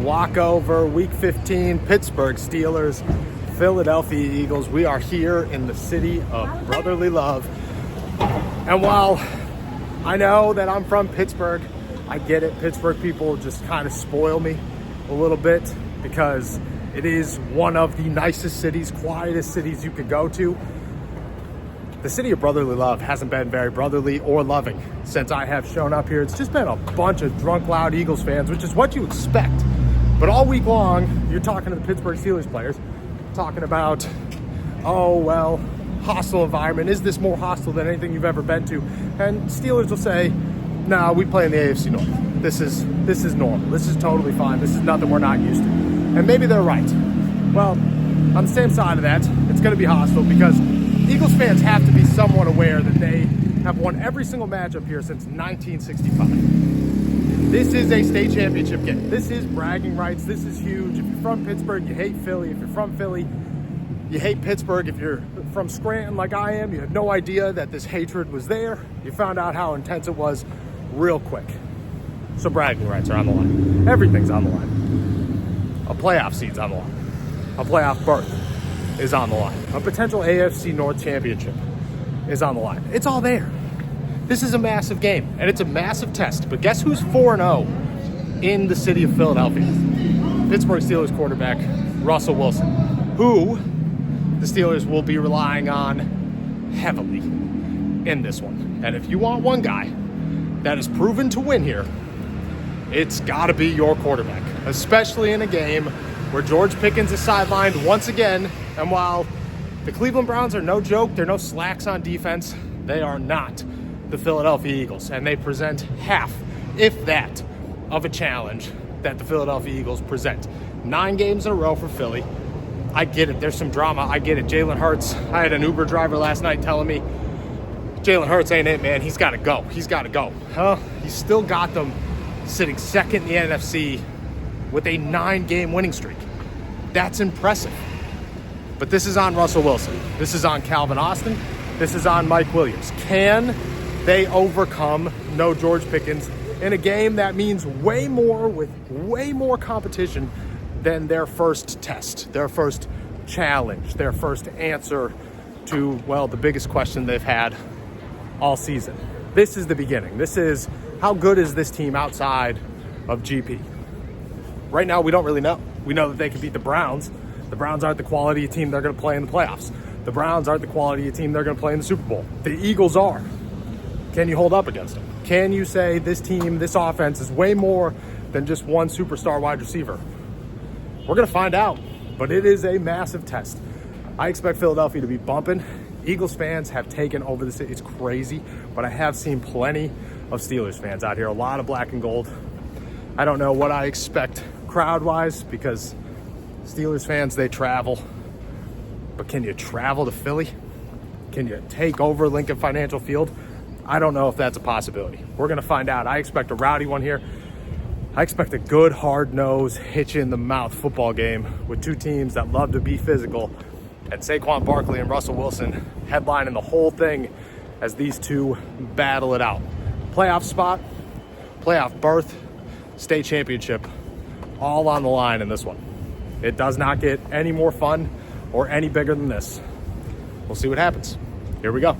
Walkover, Week 15, Pittsburgh Steelers, Philadelphia Eagles. We are here in the city of brotherly love. And while I know that I'm from Pittsburgh, I get it. Pittsburgh people just kind of spoil me a little bit because it is one of the nicest cities, quietest cities you could go to. The city of brotherly love hasn't been very brotherly or loving since I have shown up here. It's just been a bunch of drunk, loud Eagles fans, which is what you expect. But all week long, you're talking to the Pittsburgh Steelers players, talking about, oh, well, hostile environment. Is this more hostile than anything you've ever been to? And Steelers will say, no, we play in the AFC North. This is normal. This is totally fine. This is nothing we're not used to. And maybe they're right. Well, on the same side of that, it's going to be hostile because Eagles fans have to be somewhat aware that they have won every single matchup here since 1965. This is a state championship game. This is bragging rights. This is huge. If you're from Pittsburgh, you hate Philly. If you're from Philly, you hate Pittsburgh. If you're from Scranton like I am, you had no idea that this hatred was there. You found out how intense it was real quick. So bragging rights are on the line. Everything's on the line. A playoff seed's on the line. A playoff berth is on the line. A potential AFC North championship is on the line. It's all there. This is a massive game, and it's a massive test. But guess who's 4-0 in the city of Philadelphia? Pittsburgh Steelers quarterback Russell Wilson, who the Steelers will be relying on heavily in this one. And if you want one guy that is proven to win here, it's got to be your quarterback, especially in a game where George Pickens is sidelined once again. And while the Cleveland Browns are no joke, they're no slacks on defense, they are not the Philadelphia Eagles. And they present half, if that, of a challenge that the Philadelphia Eagles present. 9 games in a row for Philly. I get it. There's some drama. I get it. Jalen Hurts. I had an Uber driver last night telling me, Jalen Hurts ain't it, man. He's got to go. He's got to go. He's still got them sitting second in the NFC with a 9-game winning streak. That's impressive. But this is on Russell Wilson. This is on Calvin Austin. This is on Mike Williams. Can they overcome no George Pickens in a game that means way more, with way more competition than their first test, their first challenge, their first answer to, well, the biggest question they've had all season? This is the beginning. This is, how good is this team outside of GP? Right now, we don't really know. We know that they can beat the Browns. The Browns aren't the quality of team they're going to play in the playoffs. The Browns aren't the quality of team they're going to play in the Super Bowl. The Eagles are. Can you hold up against them? Can you say this team, this offense is way more than just one superstar wide receiver? We're going to find out, but it is a massive test. I expect Philadelphia to be bumping. Eagles fans have taken over the city. It's crazy, but I have seen plenty of Steelers fans out here, a lot of black and gold. I don't know what I expect crowd-wise because Steelers fans, they travel. But can you travel to Philly? Can you take over Lincoln Financial Field? I don't know if that's a possibility. We're going to find out. I expect a rowdy one here. I expect a good, hard-nosed, hitch-in-the-mouth football game with two teams that love to be physical, and Saquon Barkley and Russell Wilson headlining the whole thing as these two battle it out. Playoff spot, playoff berth, state championship, all on the line in this one. It does not get any more fun or any bigger than this. We'll see what happens. Here we go.